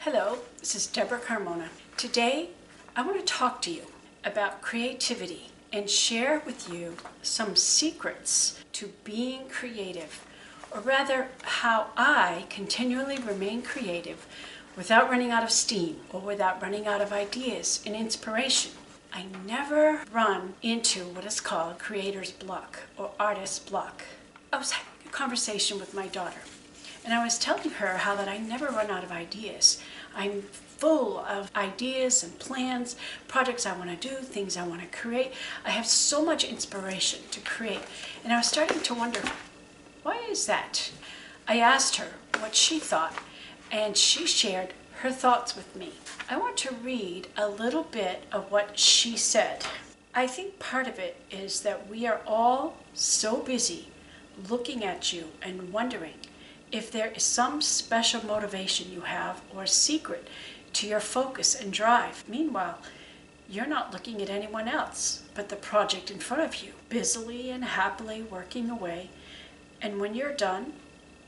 Hello, this is Debra Carmona. Today, I want to talk to you about creativity and share with you some secrets to being creative, or rather, how I continually remain creative without running out of steam or without running out of ideas and inspiration. I never run into what is called creator's block or artist's block. I was having a conversation with my daughter, and I was telling her how that I never run out of ideas. I'm full of ideas and plans, projects I want to do, things I want to create. I have so much inspiration to create. And I was starting to wonder, why is that? I asked her what she thought, and she shared her thoughts with me. I want to read a little bit of what she said. I think part of it is that we are all so busy looking at you and wondering if there is some special motivation you have or secret to your focus and drive. Meanwhile, you're not looking at anyone else but the project in front of you, busily and happily working away. And when you're done,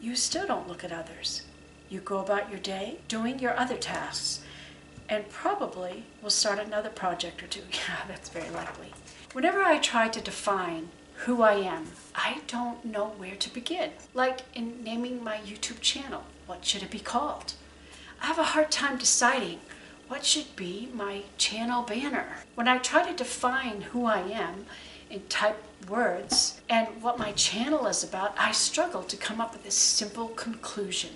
you still don't look at others. You go about your day doing your other tasks and probably will start another project or two. Yeah, that's very likely. Whenever I try to define who I am, I don't know where to begin. Like in naming my YouTube channel, what should it be called? I have a hard time deciding what should be my channel banner. When I try to define who I am in type words and what my channel is about, I struggle to come up with a simple conclusion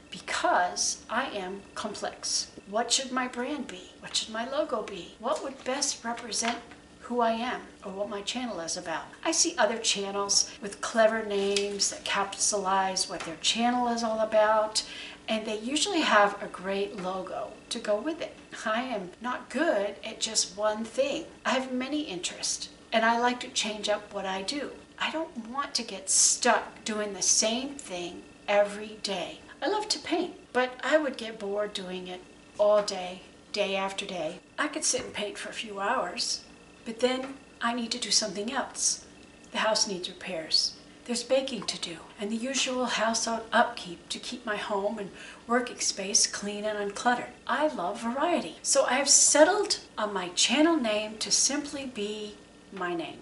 because I am complex. What should my brand be? What should my logo be? What would best represent who I am or what my channel is about? I see other channels with clever names that capsulize what their channel is all about, and they usually have a great logo to go with it. I am not good at just one thing. I have many interests, and I like to change up what I do. I don't want to get stuck doing the same thing every day. I love to paint, but I would get bored doing it all day, day after day. I could sit and paint for a few hours, but then I need to do something else. The house needs repairs. There's baking to do, and the usual household upkeep to keep my home and working space clean and uncluttered. I love variety, so I have settled on my channel name to simply be my name,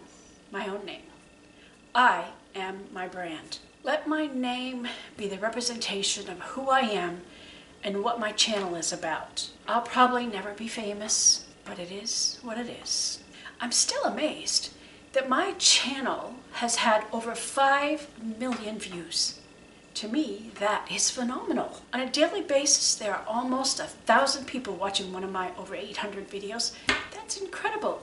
my own name. I am my brand. Let my name be the representation of who I am and what my channel is about. I'll probably never be famous, but it is what it is. I'm still amazed that my channel has had over 5 million views. To me, that is phenomenal. On a daily basis, there are almost 1,000 people watching one of my over 800 videos. That's incredible.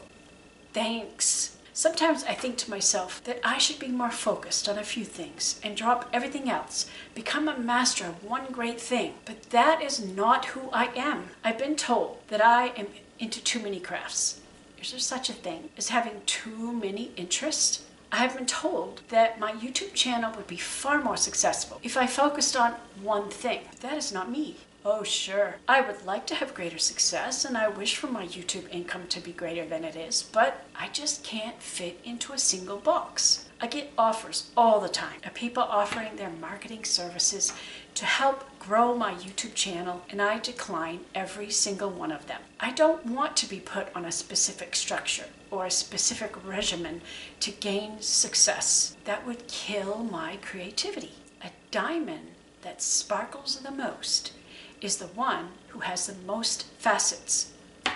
Thanks. Sometimes I think to myself that I should be more focused on a few things and drop everything else, become a master of one great thing. But that is not who I am. I've been told that I am into too many crafts. Is there such a thing as having too many interests? I have been told that my YouTube channel would be far more successful if I focused on one thing. But that is not me. Oh sure, I would like to have greater success and I wish for my YouTube income to be greater than it is, but I just can't fit into a single box. I get offers all the time of people offering their marketing services to help grow my YouTube channel, and I decline every single one of them. I don't want to be put on a specific structure or a specific regimen to gain success. That would kill my creativity. A diamond that sparkles the most is the one who has the most facets.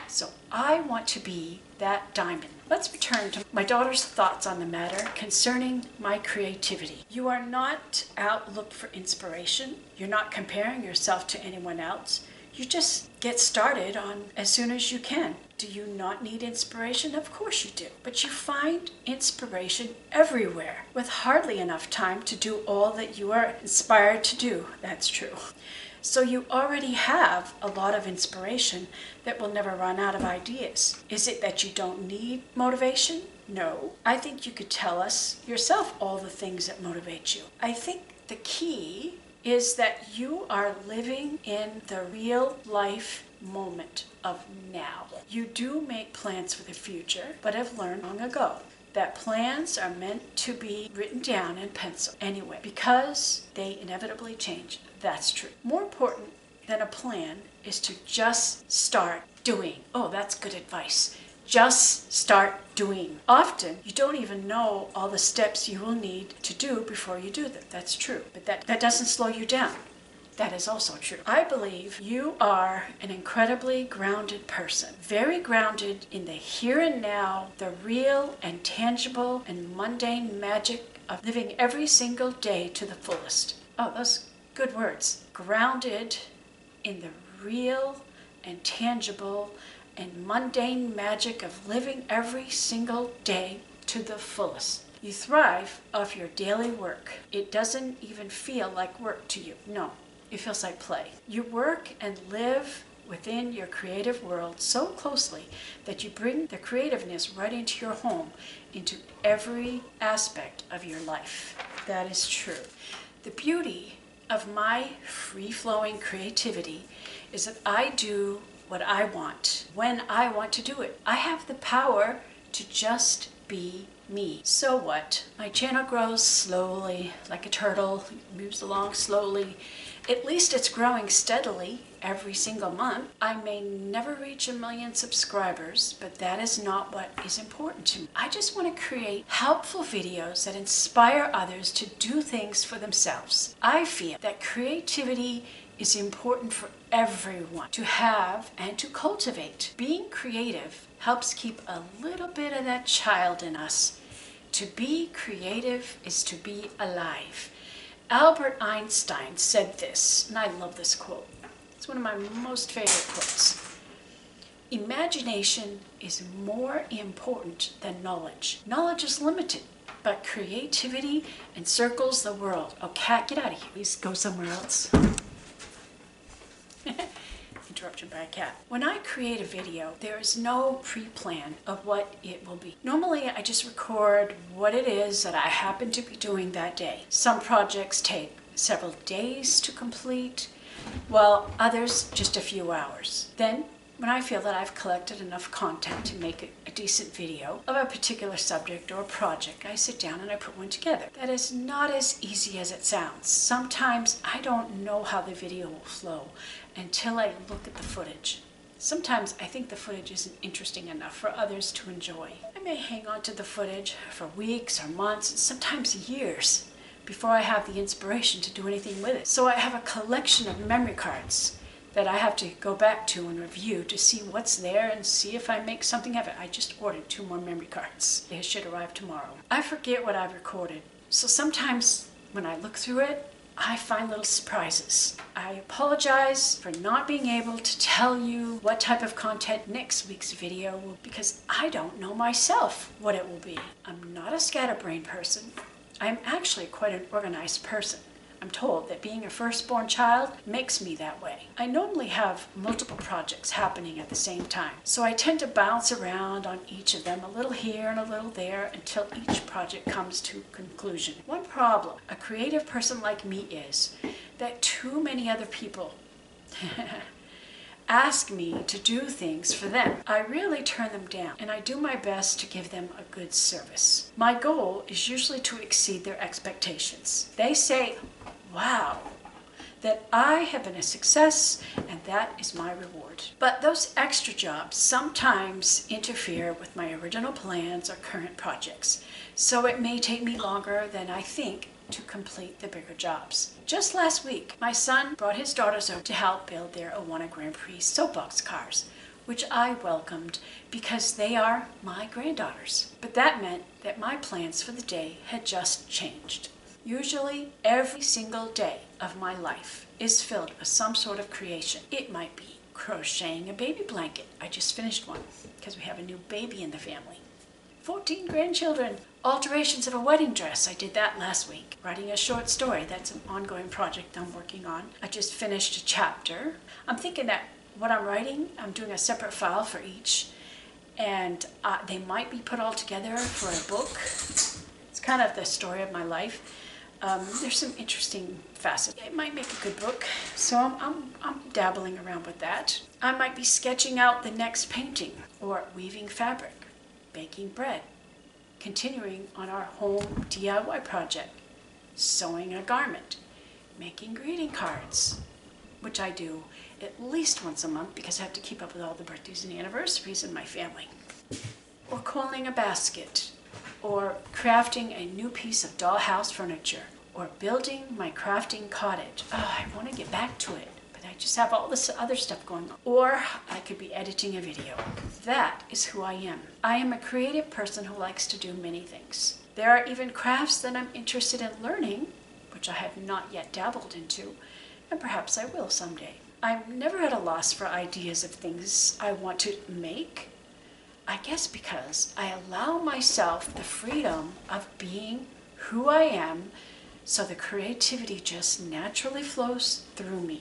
So I want to be that diamond. Let's return to my daughter's thoughts on the matter concerning my creativity. You are not out looking for inspiration. You're not comparing yourself to anyone else. You just get started on as soon as you can. Do you not need inspiration? Of course you do. But you find inspiration everywhere with hardly enough time to do all that you are inspired to do. That's true. So you already have a lot of inspiration that will never run out of ideas. Is it that you don't need motivation? No. I think you could tell us yourself all the things that motivate you. I think the key is that you are living in the real life moment of now. You do make plans for the future, but have learned long ago that plans are meant to be written down in pencil anyway, because they inevitably change. That's true. More important than a plan is to just start doing. Oh, that's good advice. Just start doing. Often, you don't even know all the steps you will need to do before you do them. That's true. But that doesn't slow you down. That is also true. I believe you are an incredibly grounded person. Very grounded in the here and now, the real and tangible and mundane magic of living every single day to the fullest. Oh, those good words. Grounded in the real and tangible and mundane magic of living every single day to the fullest. You thrive off your daily work. It doesn't even feel like work to you. No, it feels like play. You work and live within your creative world so closely that you bring the creativeness right into your home, into every aspect of your life. That is true. The beauty of my free-flowing creativity is that I do what I want, when I want to do it. I have the power to just be me. So what? My channel grows slowly, like a turtle, moves along slowly. At least it's growing steadily every single month. I may never reach 1 million subscribers, but that is not what is important to me. I just want to create helpful videos that inspire others to do things for themselves. I feel that creativity is important for everyone to have and to cultivate. Being creative helps keep a little bit of that child in us. To be creative is to be alive. Albert Einstein said this, and I love this quote. It's one of my most favorite quotes. Imagination is more important than knowledge. Knowledge is limited, but creativity encircles the world. Oh, cat, get out of here. Please go somewhere else. Interruption by a cat. When I create a video, there is no pre-plan of what it will be. Normally, I just record what it is that I happen to be doing that day. Some projects take several days to complete, while others just a few hours. Then, when I feel that I've collected enough content to make a decent video of a particular subject or project, I sit down and I put one together. That is not as easy as it sounds. Sometimes I don't know how the video will flow until I look at the footage. Sometimes I think the footage isn't interesting enough for others to enjoy. I may hang on to the footage for weeks or months, and sometimes years, before I have the inspiration to do anything with it. So I have a collection of memory cards that I have to go back to and review to see what's there and see if I make something of it. I just ordered 2 more memory cards. They should arrive tomorrow. I forget what I've recorded, so sometimes when I look through it, I find little surprises. I apologize for not being able to tell you what type of content next week's video will be, because I don't know myself what it will be. I'm not a scatterbrained person. I'm actually quite an organized person. I'm told that being a firstborn child makes me that way. I normally have multiple projects happening at the same time, so I tend to bounce around on each of them, a little here and a little there, until each project comes to conclusion. One problem a creative person like me is that too many other people ask me to do things for them. I really turn them down, and I do my best to give them a good service. My goal is usually to exceed their expectations. They say, wow, that I have been a success, and that is my reward. But those extra jobs sometimes interfere with my original plans or current projects, so it may take me longer than I think to complete the bigger jobs. Just last week, my son brought his daughters over to help build their Awana Grand Prix soapbox cars, which I welcomed because they are my granddaughters. But that meant that my plans for the day had just changed. Usually, every single day of my life is filled with some sort of creation. It might be crocheting a baby blanket. I just finished one because we have a new baby in the family. 14 grandchildren. Alterations of a wedding dress. I did that last week. Writing a short story. That's an ongoing project I'm working on. I just finished a chapter. I'm thinking that what I'm writing, I'm doing a separate file for each, and they might be put all together for a book. It's kind of the story of my life. There's some interesting facets. It might make a good book, so I'm dabbling around with that. I might be sketching out the next painting, or weaving fabric, baking bread, continuing on our home DIY project, sewing a garment, making greeting cards, which I do at least once a month because I have to keep up with all the birthdays and anniversaries in my family. Or coiling a basket, or crafting a new piece of dollhouse furniture, or building my crafting cottage. Oh, I want to get back to it, but I just have all this other stuff going on. Or I could be editing a video. That is who I am. I am a creative person who likes to do many things. There are even crafts that I'm interested in learning, which I have not yet dabbled into, and perhaps I will someday. I'm never at a loss for ideas of things I want to make. I guess because I allow myself the freedom of being who I am, so the creativity just naturally flows through me.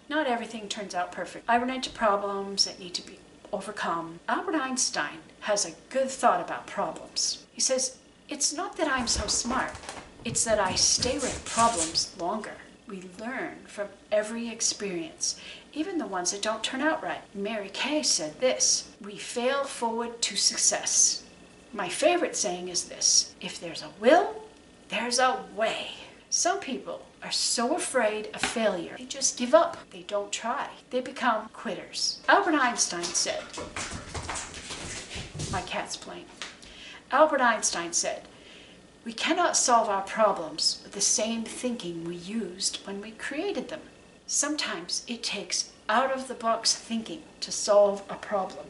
Not everything turns out perfect. I run into problems that need to be overcome. Albert Einstein has a good thought about problems. He says, "It's not that I'm so smart, it's that I stay with problems longer." We learn from every experience, even the ones that don't turn out right. Mary Kay said this, "We fail forward to success." My favorite saying is this, "If there's a will, there's a way." Some people are so afraid of failure, they just give up. They don't try. They become quitters. Albert Einstein said, my cat's playing. Albert Einstein said, "We cannot solve our problems with the same thinking we used when we created them." Sometimes it takes out-of-the-box thinking to solve a problem.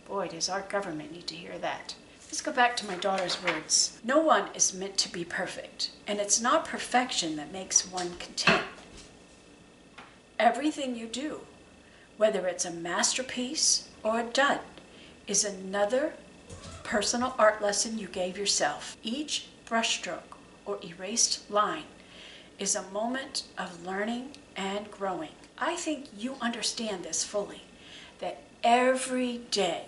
Boy, does our government need to hear that. Let's go back to my daughter's words. No one is meant to be perfect, and it's not perfection that makes one content. Everything you do, whether it's a masterpiece or a dud, is another personal art lesson you gave yourself. Each brushstroke or erased line is a moment of learning and growing. I think you understand this fully, that every day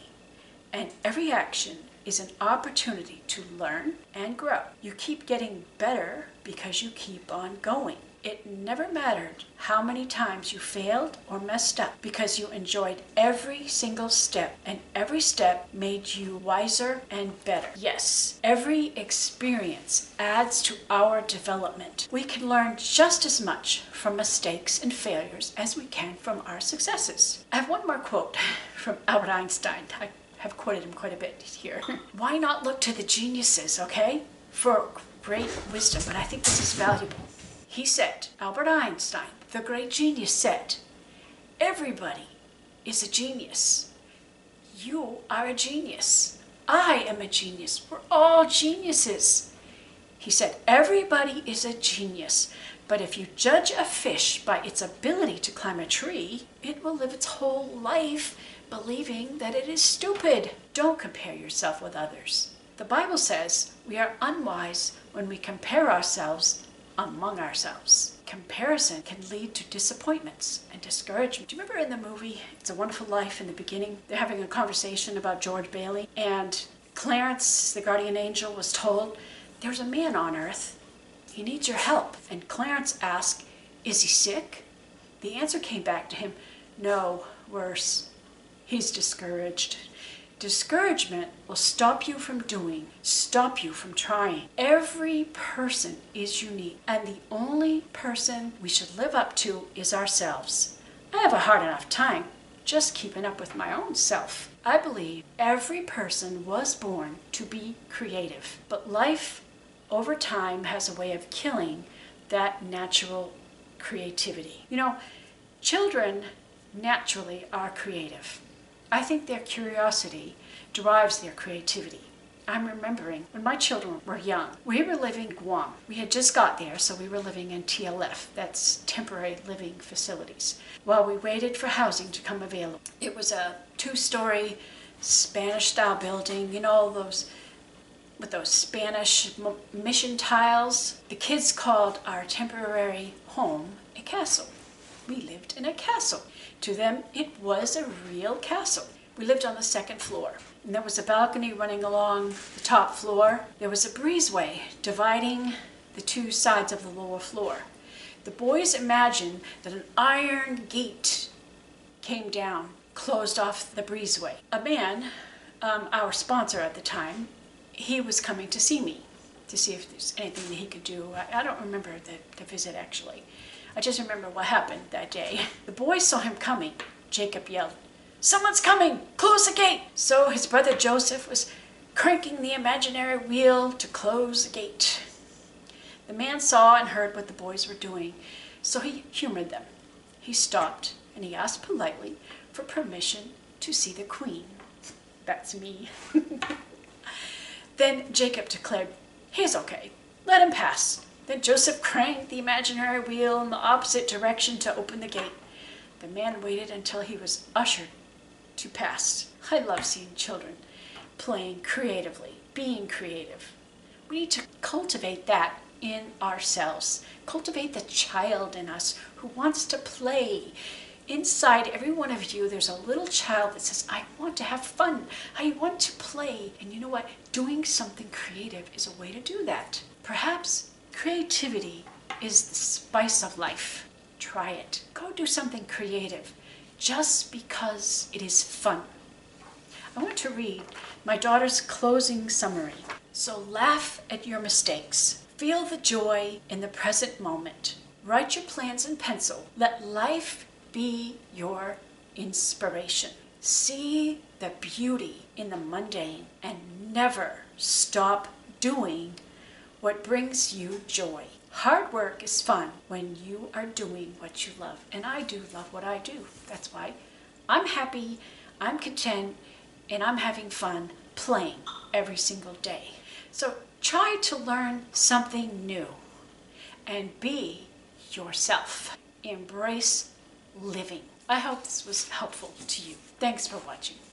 and every action is an opportunity to learn and grow. You keep getting better because you keep on going. It never mattered how many times you failed or messed up because you enjoyed every single step, and every step made you wiser and better. Yes, every experience adds to our development. We can learn just as much from mistakes and failures as we can from our successes. I have one more quote from Albert Einstein. I have quoted him quite a bit here. Why not look to the geniuses, okay, for great wisdom? But I think this is valuable. He said, Albert Einstein, the great genius, said, "Everybody is a genius. You are a genius. I am a genius. We're all geniuses." He said, "Everybody is a genius, but if you judge a fish by its ability to climb a tree, it will live its whole life believing that it is stupid." Don't compare yourself with others. The Bible says we are unwise when we compare ourselves among ourselves. Comparison can lead to disappointments and discouragement. Do you remember in the movie It's a Wonderful Life, in the beginning, they're having a conversation about George Bailey, and Clarence, the guardian angel, was told, "There's a man on earth. He needs your help." And Clarence asked, "Is he sick?" The answer came back to him, "No, worse. He's discouraged." Discouragement will stop you from doing, stop you from trying. Every person is unique, and the only person we should live up to is ourselves. I have a hard enough time just keeping up with my own self. I believe every person was born to be creative, but life over time has a way of killing that natural creativity. You know, children naturally are creative. I think their curiosity drives their creativity. I'm remembering when my children were young, we were living in Guam. We had just got there, so we were living in TLF, that's temporary living facilities, while we waited for housing to come available. It was a 2-story Spanish-style building, you know, those with those Spanish mission tiles. The kids called our temporary home a castle. We lived in a castle. To them, it was a real castle. We lived on the 2nd floor, and there was a balcony running along the top floor. There was a breezeway dividing the 2 sides of the lower floor. The boys imagined that an iron gate came down, closed off the breezeway. A man, our sponsor at the time, he was coming to see me, to see if there's anything that he could do. I don't remember the visit, actually. I just remember what happened that day. The boys saw him coming. Jacob yelled, "Someone's coming! Close the gate!" So his brother Joseph was cranking the imaginary wheel to close the gate. The man saw and heard what the boys were doing, so he humored them. He stopped and he asked politely for permission to see the queen. That's me. Then Jacob declared, "He's okay. Let him pass." Then Joseph cranked the imaginary wheel in the opposite direction to open the gate. The man waited until he was ushered to pass. I love seeing children playing creatively, being creative. We need to cultivate that in ourselves. Cultivate the child in us who wants to play. Inside every one of you, there's a little child that says, "I want to have fun. I want to play." And you know what? Doing something creative is a way to do that. Perhaps creativity is the spice of life. Try it. Go do something creative just because it is fun. I want to read my daughter's closing summary. So laugh at your mistakes. Feel the joy in the present moment. Write your plans in pencil. Let life be your inspiration. See the beauty in the mundane and never stop doing what brings you joy. Hard work is fun when you are doing what you love. And I do love what I do. That's why I'm happy, I'm content, and I'm having fun playing every single day. So try to learn something new and be yourself. Embrace living. I hope this was helpful to you. Thanks for watching.